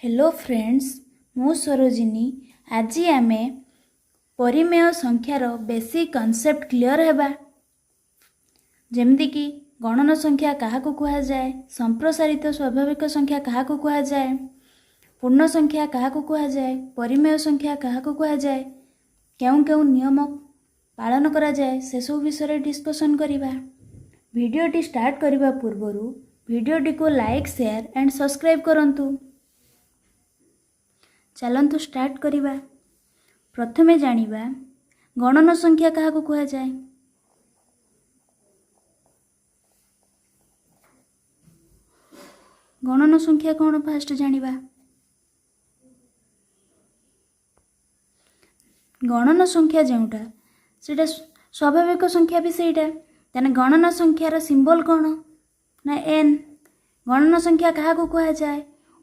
Hello friends, मु सरोजिनी। आज आमे परिमेय संख्यार बेसिक कॉन्सेप्ट क्लियर हेबा। जेमती कि गणन संख्या काहाकू कुहा जाए, संप्रसारित स्वाभाविक संख्या काहाकू कुहा जाए, पूर्ण संख्या काहाकू कुहा जाए, परिमेय संख्या काहाकू कुहा जाए, केउं केउं नियम पालन करा जाए से सब विषय डिस्कशन करिबा। वीडियोटी स्टार्ट करबा पूर्वरु वीडियोटी को लाइक, शेयर एंड सब्सक्राइब करंतु। चलंतु स्टार्ट करिबा। प्रथमे जानिबा गणन संख्या काहाकू कुहा जाए। गणन संख्या कौन फास्ट जानिबा। गणन संख्या जोटा सेटा स्वाभाविक संख्या भी सेटा। तेने गणन संख्यार सिंबल कौन ना एन। गणन संख्या काहाकू कुहा जाए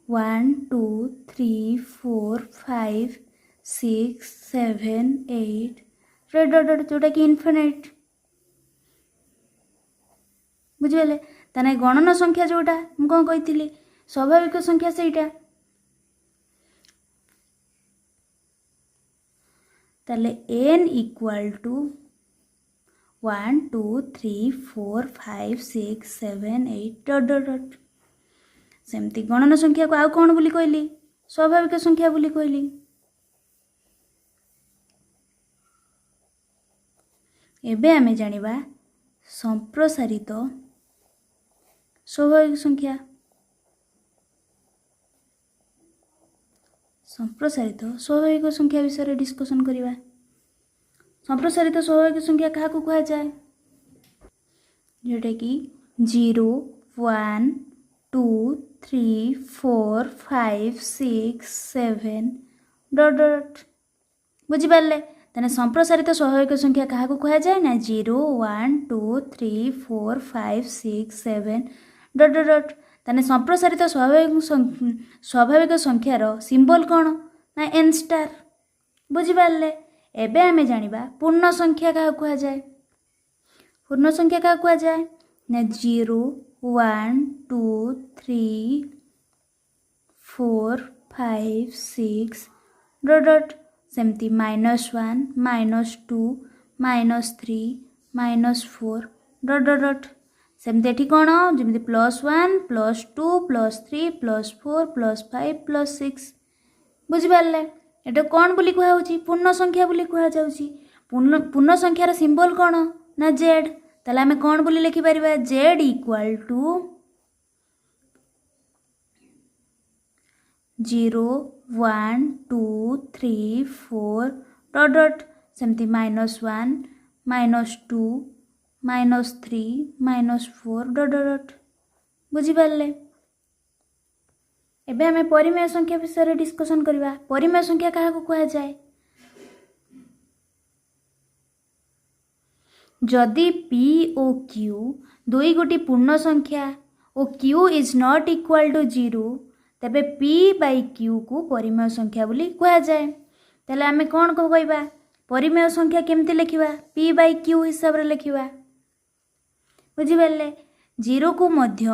1 2 3 4 5 6 7 8 रेड डॉट जोटा कि इनफिनिट। बुझिले ताने गणन संख्या जोटा मु कौन कही स्वाभाविक संख्या सेटा। ताले n equal to 1 2 3 4 5 6 7 8 dot dot dot. सेमती गणन संख्या को आउ कौन बोली कहली स्वाभाविक संख्या बोली कहली। एबे आमे जानिबा संप्रसारित स्वाभाविक संख्या। संप्रसारित स्वाभाविक संख्या विषय डिस्कशन करिबा। संप्रसारित स्वाभाविक संख्या काहाकू कुहा जाए जोटा कि 0 1 2 3 4 5 6 7 डॉट डॉट। बुझी पारले तने संप्रसारित स्वाभाविक संख्या काहाकू कुहा जाए ना 0 1 2 3 4 5 6 7 डॉट डॉट डॉट। तने संप्रसारित स्वाभाविक संख्यार सिंबल कौन ना एन स्टार। बुझी पारले। एबे आमे जानिबा पूर्ण संख्या काहाकू कुहा जाए। पूर्ण संख्या काहाकू कुहा जाए ना 0 1 2 3 4 5 6 डॉट डॉट। सेमती -1 -2 -3 -4 डॉट डॉट डॉट। सेमती एठी कौन जमिति +1 +2 +3 +4 +5 +6। बुझी पारले एटा कौन बोली कुहा होची पूर्ण संख्या बोली कुहा जाउची। पूर्ण संख्यार सिंबल कौन ना जेड। ताले आमे कौन बोली लिखि परिबा Z equal to 0 1 2 3 4 dot dot. सेमती -1 -2 -3 -4 डॉट डॉट। बुझी पारले। एबे हमें परिमेय संख्या विषय डिस्कशन करिबा। परिमेय संख्या काहाकू कुहा जाए जदि p ओ q दुई गोटी पूर्ण संख्या ओ q is not equal to 0 तबे p बाई q को परिमेय संख्या बोली कुहा जाए। ताले आमे कौन को कहबा परिमेय संख्या केमती लिखिबा p बाई q हिसाब रे लिखिबा। बुझी पारले 0 को मध्य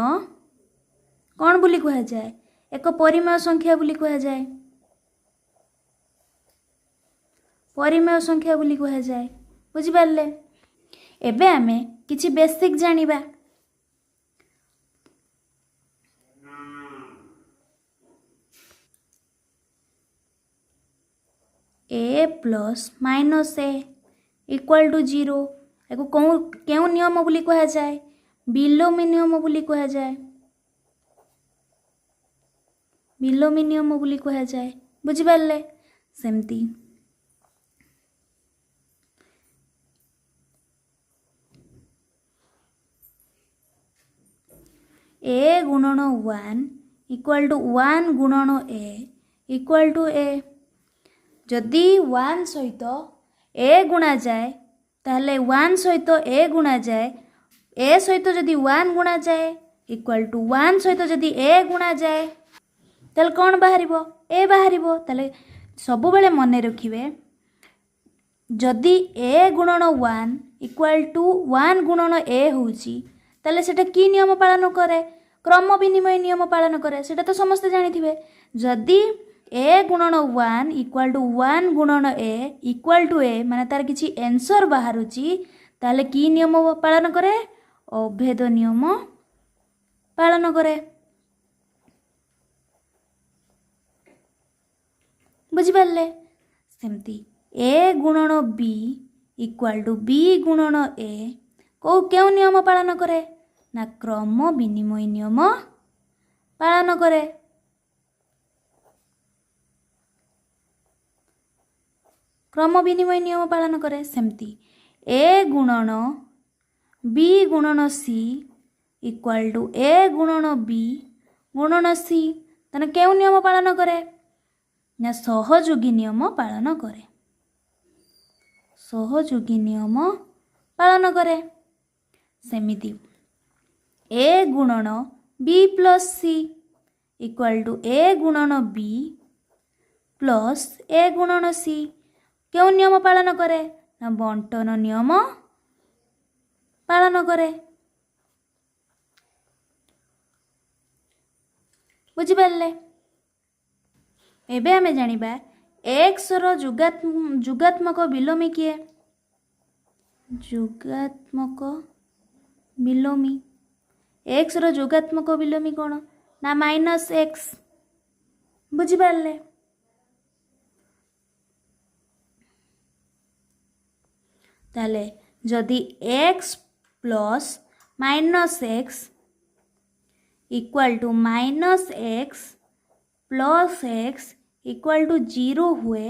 कौन बोली कुहा जाए एक परिमेय संख्या बोली कुहा जाए। परिमेय संख्या बोली कुहा जाए। बुझी पारले। एबे आमे किछि बेसिक जानिबा। a plus minus a equal to 0 एको केउं नियम बोली कुहा जाए बिलोमी नियम बोली कुहा जाए। बिलोमी नियम बोली कुहा जाए। बुझी पारले। सेमती a गुणन 1 इक्वल टू 1 गुणन a इक्वल टू a। जदि 1 सहित a गुणा जाए ताहले 1 सहित a गुणा जाए a सहित जदि 1 गुणा जाए इक्वल टू 1 सहित जदि a गुणा जाए ताहले कौन बाहरिबो a बाहरिबो। ताहले सबु बेले मने रखिबे जदि a गुणन 1 इक्वल टू 1 गुणन a होउची ताहले सेटा की नियम पालन करे क्रम विनिमय नियम पालन करे सेटा तो समस्ते जानिथिबे। जदि ए गुणन 1 इक्वाल टू 1 गुणन ए इक्वाल टू ए माने तार किछि आंसर बाहरुची ताले की नियम पालन करे अभेद नियम पालन करे। बुझी पारले सेमती ए गुणन बी इक्वाल टू बी गुणन ए क्यों नियम पालन करे ना क्रम विनिमय नियम पालन करे। क्रम विनिमय नियम पालन करे। सेमती ए गुणन बी गुणन सी इक्वाल टू ए गुणन बी गुणन सी तने क्यों नियम पालन करे ना सहयोगी नियम पालन करे। सहयोगी नियम पालन करे। सेमिति ए गुणन b plus c equal to a गुणन बी प्लस ए गुणन सी क्यों नियम पालन करे ना बंटन नियम पालन करे। बुझिपारे एबे आमे जानिबा एक्स रो जुगात्मक विलोमी किए जुगात्मक विलोमी एक्स रो जुगात्मक विलोमी कौन ना माइनस एक्स। बुझिपारे ताले जदि x plus minus x equal to minus x plus x equal to 0 हुए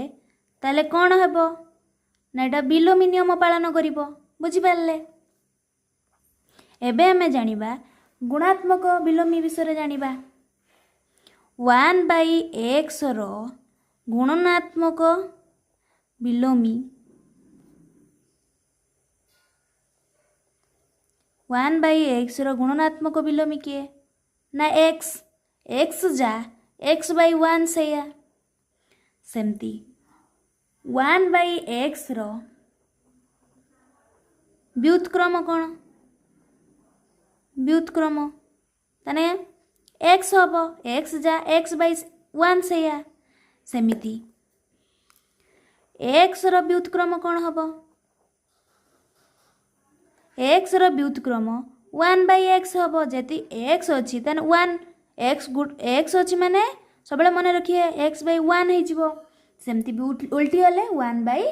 ताले कौन हेबो ना एटा विलोमी नियम पालन करिवो। बुझी पारले एबे हमें जानिबा गुणात्मक विलोमी विषय जानिबा 1 बाई एक्स रो गुणनात्मक विलोमी 1 बाई एक्स रो गुणनात्मक विलोमी किए ना एक्स एक्स जा एक्स बाई 1 से या सेमती 1 बाई एक्स रो व्युत्क्रम कौन व्युत्क्रम तने एक्स हबो एक्स जा एक्स बाई 1 से या सेमिति एक्स रो व्युत्क्रम कौन हबो एक्स रो व्युत्क्रम 1 बाई एक्स हबो जति एक्स अछि तने 1 एक्स अच्छी माने सब मन रखिए एक्स बाई 1 हो सेमती भी उल्टी हेले 1 बाई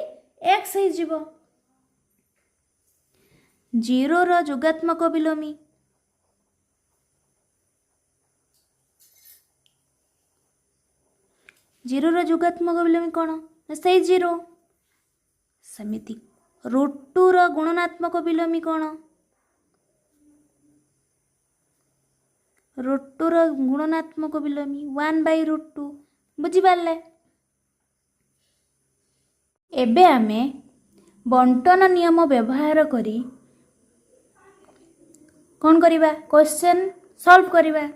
एक्स हो। 0 रो जुगात्मक विलोमी 0 रो जुगात्मक विलोमी कौन से 0 सेमिति √2 रो गुणनात्मक विलोमी कौन √2 रो गुणनात्मक विलोमी 1 बाई √2। बुझिपारले एबे आमे बंटन नियम व्यवहार करी कौन करिबा क्वेश्चन सॉल्व करिबा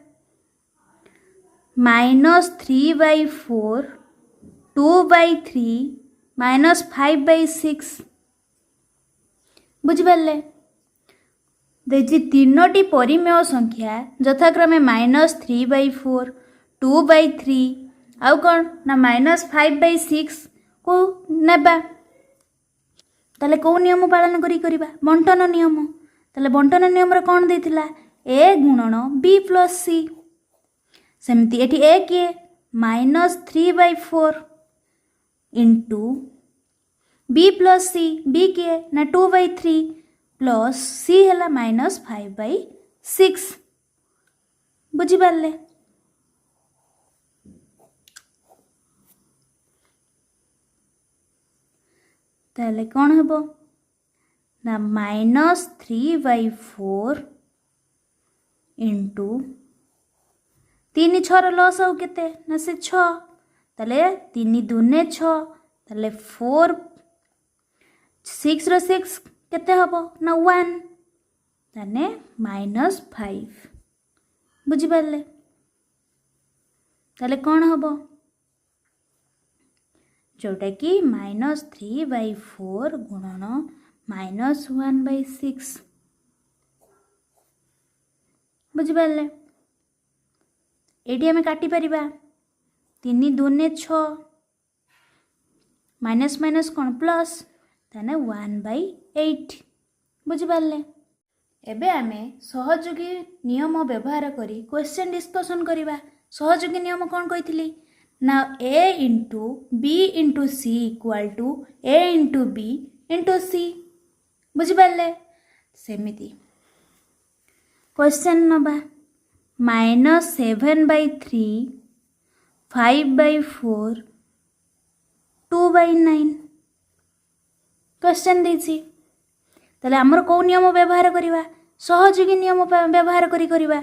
-3/4 2/3 -5/6। बुझिपारले देखिए तीनोटी परिमेय संख्या यथाक्रमे -3/4 2/3 आउ कौन ना -5/6 को नेबा ताले कौ नियम पालन करिबा बंटन नियम ताले बंटन नियम रे कौन देथिला ए गुणन बी प्लस सी सेमती एठी ए किए -3/4 into B plus C B किए ना 2/3 प्लस सी है -5/6। बुझिपारले ताले कौन हेबो ना -3/4 इंटू 3 6 लॉस आउ केते ना से 6 ताले 3 2 6 ताले 4 6 रो 6 केते हबो ना 1 ताने -5। बुझिपारले ताले कौन हबो जोटा कि -3/4 गुणन -1/6। बुझिपारले एटी हमें काटी परिबा 3 दूने 6 माइनस माइनस कौन प्लस ताने 1/8 बुझिपारे। एबे आमे सहयोगी नियम व्यवहार करी क्वेश्चन डिस्कशन करिबा। सहयोगी नियम कौन कहिथिली ना a into b into c equal to a into b into c बुझिपारे। सेमिति क्वेश्चन नबा -7/3 5/4 2/9 क्वेश्चन देछि। ताले हमर को नियम व्यवहार करिबा सहयोगी नियम व्यवहार करिबा।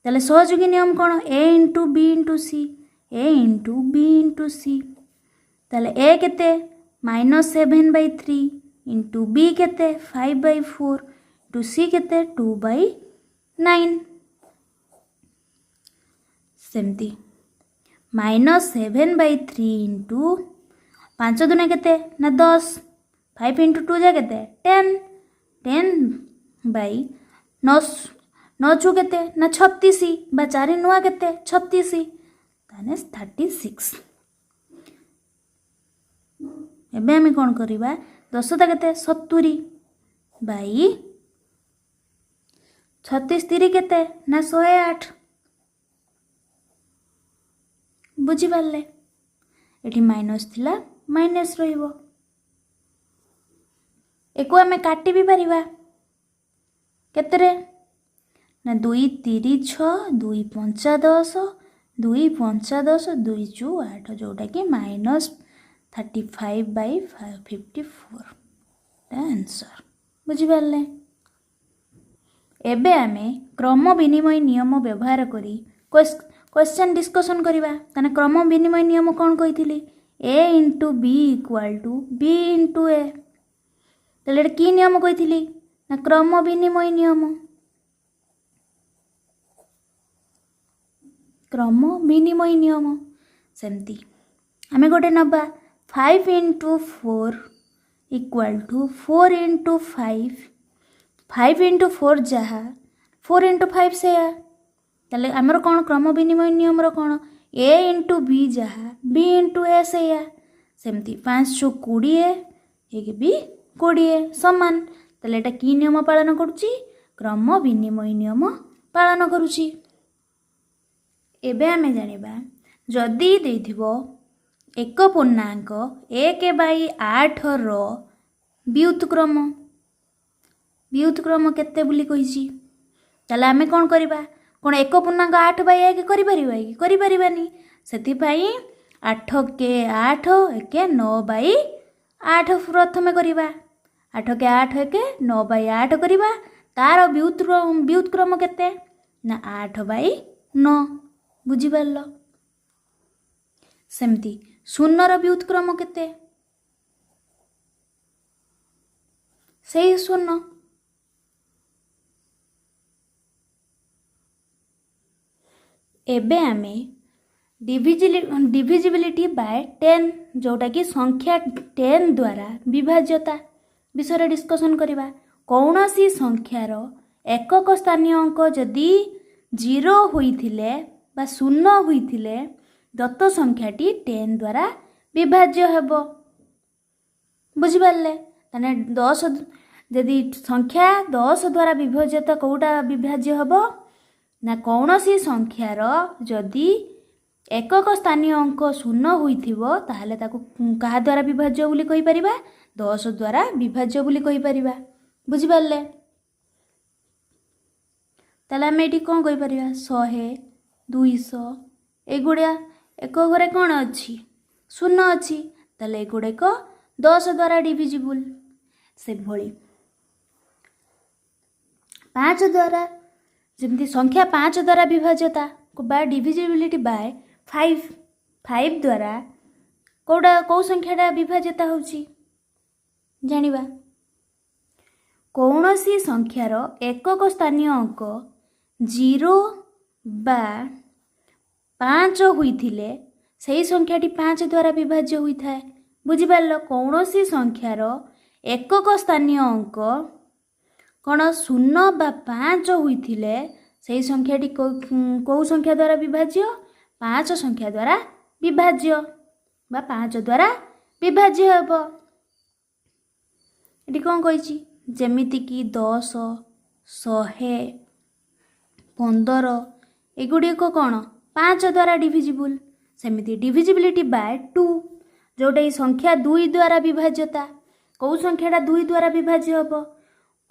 ताले सहयोगी नियम कोन a into b into c a into b into c. ताले a केते -7/3 इंटू b केते 5/4 इंटू सी केते 2/9 सेमती -7/3 इंटू 5 दुने केते ना 10 5 इंटू 2 जा केते 10 9 चु केते ना 36 बा 4 नुआ केते 36 ताने 36। एबे हम कोन करिबा 10 ता केते 70 बाई 36 3 केते ना 108 बुझी पारले। एठी माइनस थिला माइनस रहिबो। एको हमें काटी भी परिबा केतरे ना 2 3 6 2 5 10 2 5 10 2 चु 8 जोटा कि -35/54 आंसर बुझी पारले। एबे आमे क्रम विनिमय नियम व्यवहार करी क्वेश्चन डिस्कशन करिबा। ताने क्रम विनिमय नियम कौन कहिथिली a into b equal to b into a। ताले की नियम कहिथिली ना क्रम विनिमय नियम। क्रम विनिमय नियम सेमती आमे गोटे नबा 5 into 4 equal to 4 into 5 5 into 4 जहा 4 इंटू 5 से ताले आमर कौन क्रम विनिमय नियम कौन a इंटू b जहा b इंटू a से सेमती 5 चु 20 एक भी 20 समान। ताले एटा की नियम पालन करुची क्रम विनिमय नियम पालन करुची। एबे आमे जानिबा जदि देथिबो 1.1/8 रो व्युत्क्रम केते बुली कहिची। ताले आमे कोन करिबा कोन 1.8/1 करि परिबा कि करि परिबानी। सेति पई 8 के 8 एके 9/8 प्रथमे करिबा 8 के 8 एके 9/8 करिबा। तार व्युत्क्रम केते ना 8/9 बुझी पारलो। सेमती 0 रो व्युत्क्रम केते सेही 0। एबे आमे डिविजिबिलिटी बाय 10 जोटा कि संख्या 10 द्वारा विभाज्यता विषय डिस्कशन करिबा। कौनसी संख्यार एकक स्थानीय अंक जदि 0 होइथिले बा 0 होइथिले दत्त संख्याटी 10 द्वारा विभाज्य हेबो बुझी पारले। ताने 10 जदि संख्या 10 द्वारा विभाज्यता कोउटा विभाज्य हेबो ना कौनसी संख्यार जदि एकक स्थानीय अंक 0 होइथिबो ताहले ताकू कहा द्वारा विभाज्य बोली कहि परिबा 10 द्वारा विभाज्य बोली कहि परिबा बुझी पारले। ताले हम एठी कोन कहि परिबा 100 200 एगुड़िया एक घरे कौन अच्छी 0 अच्छी ताले एगुड़ेक 10 द्वारा डिविजिबल। से भली 5 द्वारा जमती संख्या 5 द्वारा विभाज्यता को बा डिविजिबिलिटी बाय 5 द्वारा कोडा को संख्याटा विभाज्यता होची जानिबा। कौनसी संख्यार एकक स्थानीय अंक 0 बा 5 होइथिले सेही संख्याटी 5 द्वारा विभाज्य होइथाय बुझी पारलो। कौनसी संख्यार एकक स्थानीय अंक कौन 0 बा 5 होइथिले सेही संख्याटी को संख्या द्वारा विभाज्य 5 संख्या द्वारा विभाज्य बा 5 द्वारा विभाज्य हेब। एटी कौन कही जेमिति कि 10 100 15 एगुड़िक कौन 5 द्वारा डिविजिबल। सेमिति डिविजिबिलिटी बाय 2 जोटा ही संख्या 2 द्वारा विभाज्यता। कौ संख्याटा 2 द्वारा विभाज्य हेब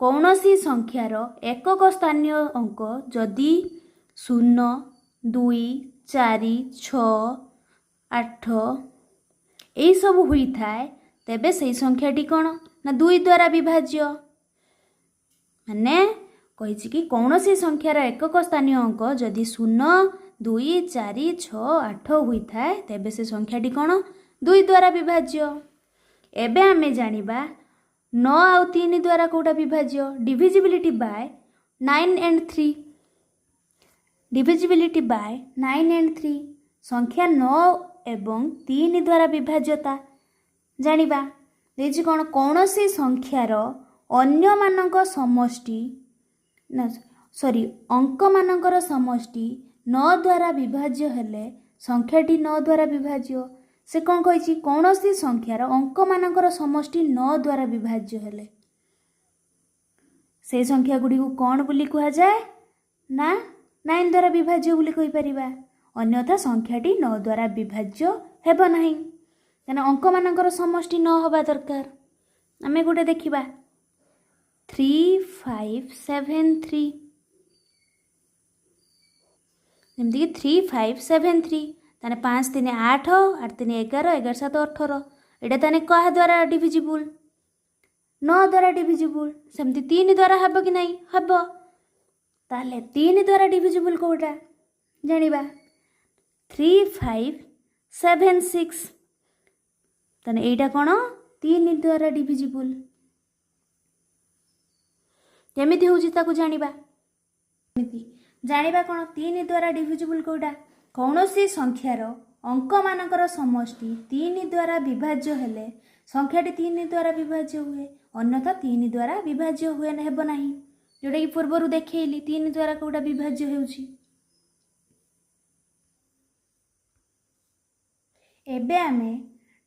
कौन सी संख्यार एकक स्थानीय अंक जदि 0 2 4 6 8 यही सब हुई थाए तेबे से संख्याटी कौन ना 2 द्वारा विभाज्य। माने कही कि कौन सी संख्यार एकक स्थानीय अंक जदि 0 2 4 6 8 हुई थाए तेबे से संख्याटी कौन 2 द्वारा विभाज्य। एबे आमे जानिबा 9 आउ 3 द्वारा कोटा विभाज्य divisibility by 9 and 3। Divisibility by 9 and 3 संख्या 9 एवं 3 द्वारा विभाज्यता जानिबा देछि कोन कोनोसी संख्यार अन्य मानक समष्टि ना सॉरी अंक मानकर समष्टि 9 द्वारा विभाज्य हेले संख्याटी 9 द्वारा विभाज्य। से कौन कही कौन सी संख्यार अंक मानकर समष्टि 9 द्वारा विभाज्य हेले से संख्या गुड़ी को कौन बोली कहा जाए ना 9 द्वारा विभाज्य बोली कहि परिबा। अन्यथा संख्याटी 9 द्वारा विभाज्य हेब नाही तेना अंक मानकर समष्टि 9 हबा दरकार। आमे गोटे देखिबा 3 5 7 3 जेमति कि 3 5 7 3 ताने 5 3 8 8 3 11 11 7 18 एटा ताने कहा द्वारा डिविजिबल 9 द्वारा डिविजिबल। सेमति 3 द्वारा हब कि नहीं हब ताले 3 द्वारा डिविजिबल कोटा जानिबा 3 5 7 6 ताने एटा कोन 3 द्वारा डिविजिबल केमिति होउची ताकू जानिबा जानिबा कोन 3 द्वारा डिविजिबल कोटा कौनसी संख्यार अंक मानकर समष्टि 3 द्वारा विभाज्य हेले संख्याटी 3 द्वारा विभाज्य हुए अन्यथा 3 द्वारा विभाज्य हुए हेब नाही जोटा कि पूर्वर देखैली 3 द्वारा कोटा विभाज्य हेउची। एबे आमे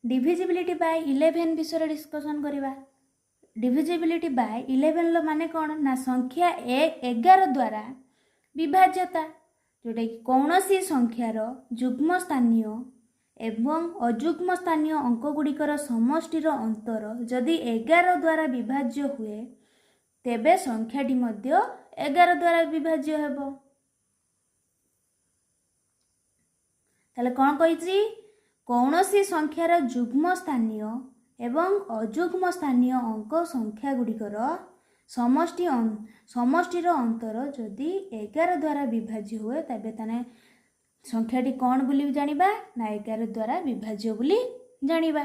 डिविजिबिलिटी बाय 11 विषय डिस्कशन करिबा। डिविजिबिलिटी बाय 11 लो माने कोन ना संख्या 11 द्वारा विभाज्यता जोटा कि कौनसी संख्यार जुग्म स्थानीय एवं अजुग्म स्थानीय अंक गुड़िकर समष्टिर अंतर जदि 11 द्वारा विभाज्य हुए तेबे संख्याटी मध्य 11 द्वारा विभाज्य हेबो। ताले कौन कहिछि कौनसी संख्यार जुग्म स्थानीय एवं अजुग्म स्थानीय अंक संख्या गुड़िकर समष्टिर अंतर जदि 11 द्वारा विभाज्य हुए तबे ताने संख्याटी कौन बोली जानिबा ना 11 द्वारा विभाज्य बोली जानिबा।